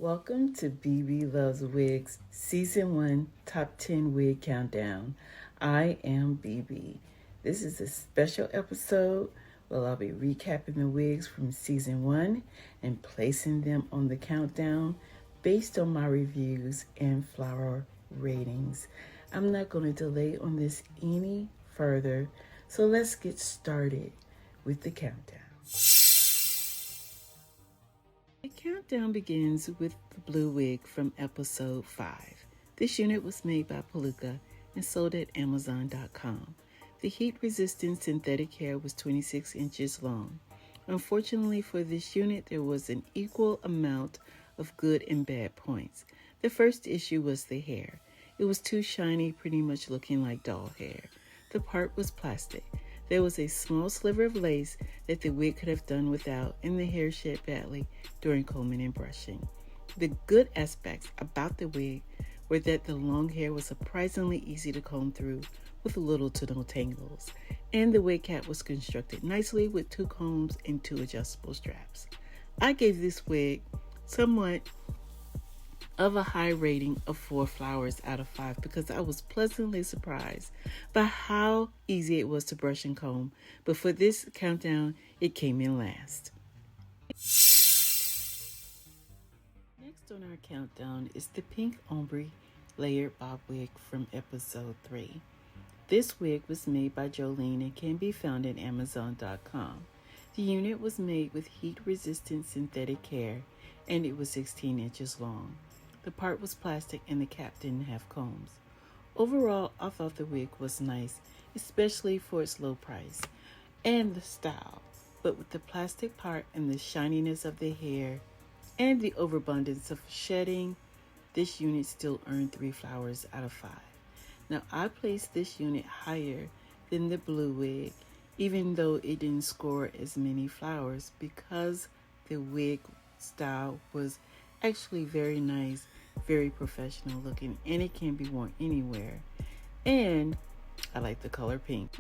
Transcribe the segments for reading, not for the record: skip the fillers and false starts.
Welcome to BB Loves Wigs Season 1 Top 10 Wig Countdown. I am BB. This is a special episode where I'll be recapping the wigs from Season 1 and placing them on the countdown based on my reviews and flower ratings. I'm not going to delay on this any further, so let's get started with the countdown. The countdown begins with the blue wig from episode 5. This unit was made by Palooka and sold at Amazon.com. The heat-resistant synthetic hair was 26 inches long. Unfortunately for this unit, there was an equal amount of good and bad points. The first issue was the hair. It was too shiny, pretty much looking like doll hair. The part was plastic. There was a small sliver of lace that the wig could have done without, and the hair shed badly during combing and brushing. The good aspects about the wig were that the long hair was surprisingly easy to comb through with little to no tangles, and the wig cap was constructed nicely with 2 combs and 2 adjustable straps. I gave this wig somewhat of a high rating of 4 flowers out of 5 because I was pleasantly surprised by how easy it was to brush and comb, but for this countdown, it came in last. Next on our countdown is the pink ombre layered bob wig from episode 3. This wig was made by Jolene and can be found at Amazon.com. The unit was made with heat-resistant synthetic hair, and it was 16 inches long. The part was plastic and the cap didn't have combs. Overall, I thought the wig was nice, especially for its low price and the style. But with the plastic part and the shininess of the hair and the overabundance of shedding, this unit still earned 3 flowers out of 5. Now, I placed this unit higher than the blue wig, even though it didn't score as many flowers because the wig style was actually very nice, very professional looking, and it can be worn anywhere. And I like the color pink.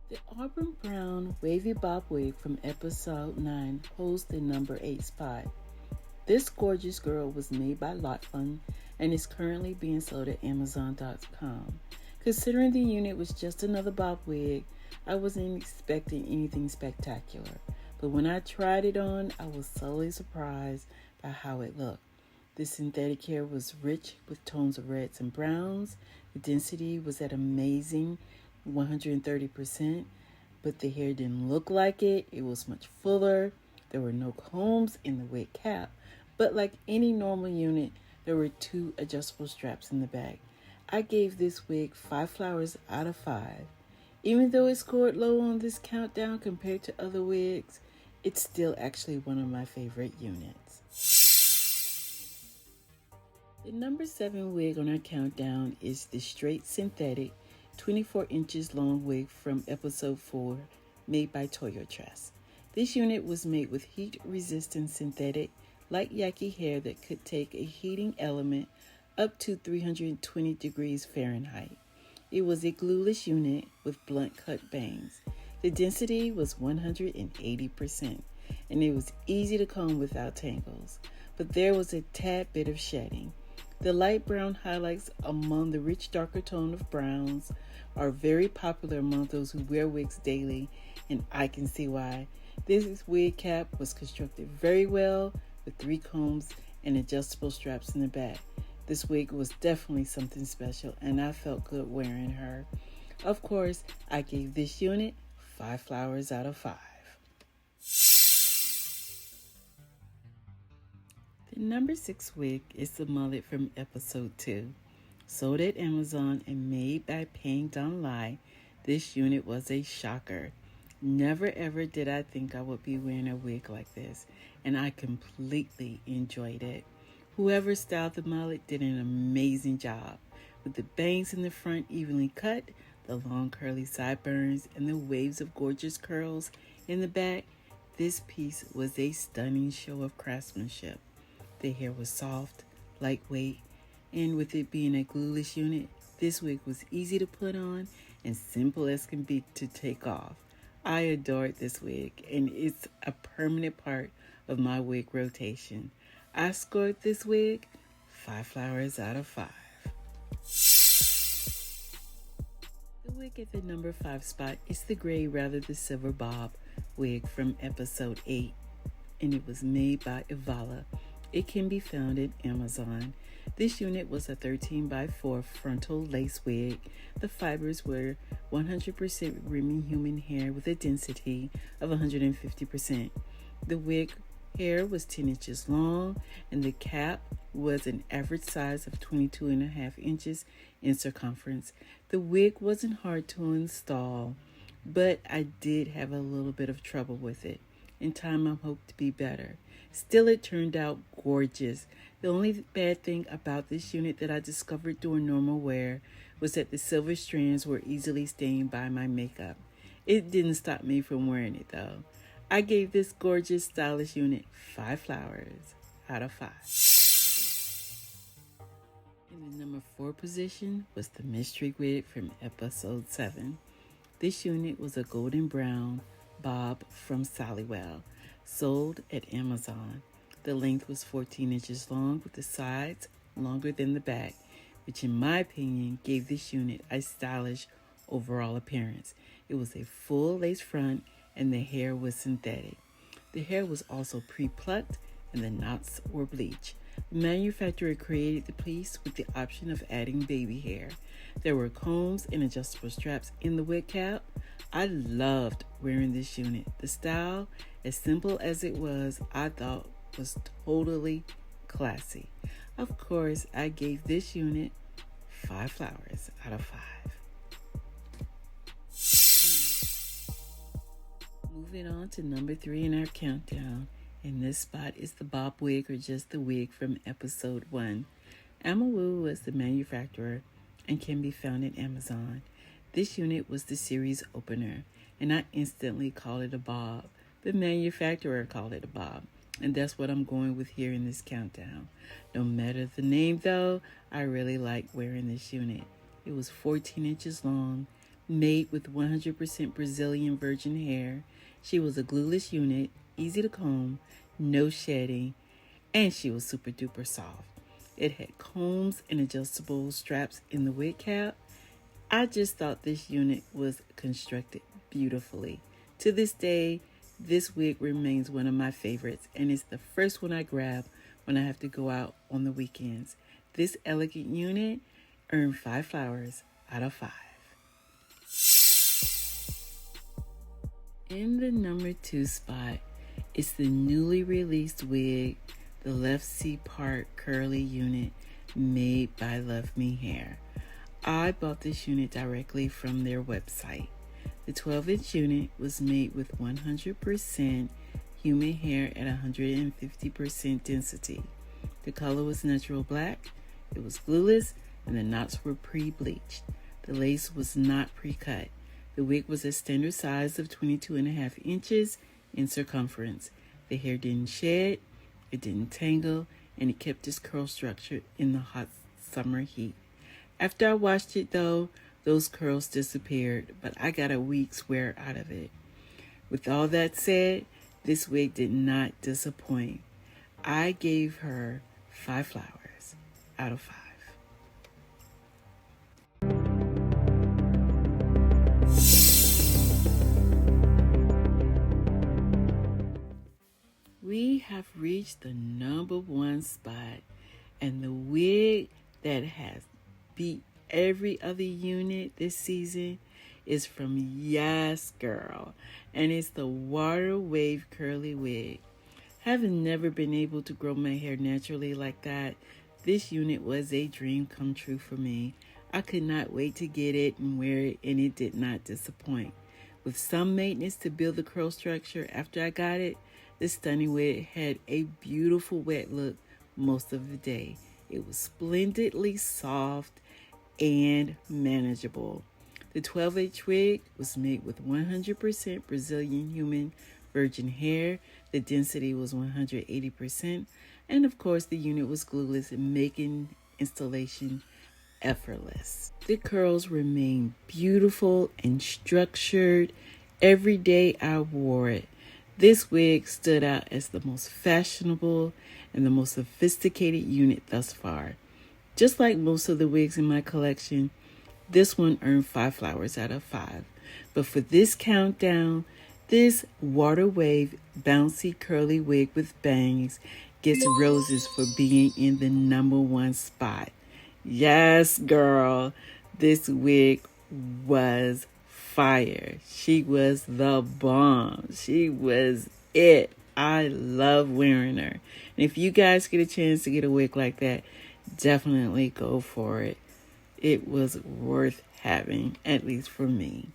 The auburn brown wavy bob wig from episode 9 holds the number 8 spot. This gorgeous girl was made by Lot Fun and is currently being sold at Amazon.com. Considering the unit was just another bob wig, I wasn't expecting anything spectacular. But when I tried it on, I was solely surprised by how it looked. The synthetic hair was rich with tones of reds and browns. The density was at amazing 130%, but the hair didn't look like it. It was much fuller. There were no combs in the wig cap, but like any normal unit, there were 2 adjustable straps in the back. I gave this wig 5 flowers out of 5. Even though it scored low on this countdown compared to other wigs, it's still actually one of my favorite units. The number 7 wig on our countdown is the straight synthetic 24 inches long wig from episode 4 made by Toyo Tress. This unit was made with heat-resistant synthetic light yaki hair that could take a heating element up to 320 degrees Fahrenheit. It was a glueless unit with blunt cut bangs. The density was 180%, and it was easy to comb without tangles, but there was a tad bit of shedding. The light brown highlights among the rich darker tone of browns are very popular among those who wear wigs daily, and I can see why. This wig cap was constructed very well with 3 combs and adjustable straps in the back. This wig was definitely something special, and I felt good wearing her. Of course, I gave this unit 5 flowers out of 5. The number 6 wig is the mullet from episode 2. Sold at Amazon and made by Pang Don Lai, this unit was a shocker. Never ever did I think I would be wearing a wig like this, and I completely enjoyed it. Whoever styled the mullet did an amazing job. With the bangs in the front evenly cut, the long curly sideburns, and the waves of gorgeous curls in the back, this piece was a stunning show of craftsmanship. The hair was soft, lightweight, and with it being a glueless unit, this wig was easy to put on and simple as can be to take off. I adored this wig, and it's a permanent part of my wig rotation. I scored this wig 5 flowers out of 5. The wig at the number 5 spot is the gray, rather the silver bob wig from episode 8, and it was made by Ivala. It can be found at Amazon. This unit was a 13x4 frontal lace wig. The fibers were 100% Remy human hair with a density of 150%. The wig hair was 10 inches long, and the cap was an average size of 22.5 inches in circumference. The wig wasn't hard to install, but I did have a little bit of trouble with it. In time, I hope to be better. Still, it turned out gorgeous. The only bad thing about this unit that I discovered during normal wear was that the silver strands were easily stained by my makeup. It didn't stop me from wearing it though. I gave this gorgeous, stylish unit 5 flowers out of 5. In the number 4 position was the mystery wig from episode 7. This unit was a golden brown bob from Sallywell, sold at Amazon. The length was 14 inches long with the sides longer than the back, which in my opinion gave this unit a stylish overall appearance. It was a full lace front and the hair was synthetic. The hair was also pre-plucked and the knots were bleached. The manufacturer created the piece with the option of adding baby hair. There were combs and adjustable straps in the wig cap. I loved wearing this unit. The style, as simple as it was, I thought was totally classy. Of course, I gave this unit 5 flowers out of 5. Moving on to number 3 in our countdown, and this spot is the bob wig, or just the wig, from episode 1. Amawu was the manufacturer and can be found at Amazon. This unit was the series opener, and I instantly called it a bob. The manufacturer called it a bob, and that's what I'm going with here in this countdown. No matter the name though, I really like wearing this unit. It was 14 inches long, made with 100% Brazilian virgin hair. She was a glueless unit, easy to comb, no shedding, and she was super duper soft. It had combs and adjustable straps in the wig cap. I just thought this unit was constructed beautifully. To this day, this wig remains one of my favorites, and it's the first one I grab when I have to go out on the weekends. This elegant unit earned 5 flowers out of 5. In the number 2 spot is the newly released wig, the left C part curly unit, made by Love Me Hair. I bought this unit directly from their website. The 12-inch unit was made with 100% human hair at 150% density. The color was natural black, it was glueless, and the knots were pre-bleached. The lace was not pre-cut. The wig was a standard size of 22.5 inches in circumference. The hair didn't shed, it didn't tangle, and it kept its curl structure in the hot summer heat. After I washed it though, those curls disappeared, but I got a week's wear out of it. With all that said, this wig did not disappoint. I gave her 5 flowers out of 5. We have reached the number 1 spot, and the wig that has beat every other unit this season is from Yes Girl, and it's the water wave curly wig. Having never been able to grow my hair naturally like that, this unit was a dream come true for me. I could not wait to get it and wear it, and it did not disappoint. With some maintenance to build the curl structure after I got it, this stunning wig had a beautiful wet look most of the day. It was splendidly soft and manageable. The 12-inch wig was made with 100% Brazilian human virgin hair. The density was 180%. And of course, the unit was glueless, making installation effortless. The curls remained beautiful and structured every day I wore it. This wig stood out as the most fashionable and the most sophisticated unit thus far. Just like most of the wigs in my collection, this one earned 5 flowers out of 5. But for this countdown, this water wave bouncy curly wig with bangs gets roses for being in the #1 spot. Yes, girl, this wig was fire. She was the bomb. She was it. I love wearing her. And if you guys get a chance to get a wig like that, definitely go for it. It was worth having, at least for me.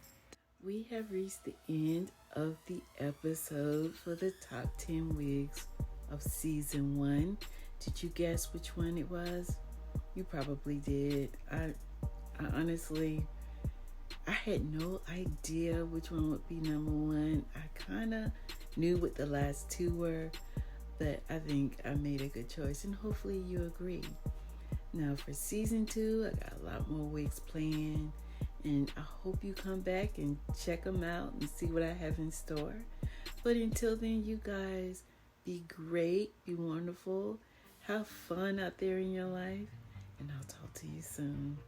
We have reached the end of the episode for the top 10 wigs of season 1. Did you guess which one it was? You probably did. I honestly, I had no idea which one would be #1. I kind of knew what the last 2 were, but I think I made a good choice, and hopefully you agree. Now for season 2, I got a lot more wigs planned, and I hope you come back and check them out and see what I have in store. But until then, you guys, be great, be wonderful, have fun out there in your life, and I'll talk to you soon.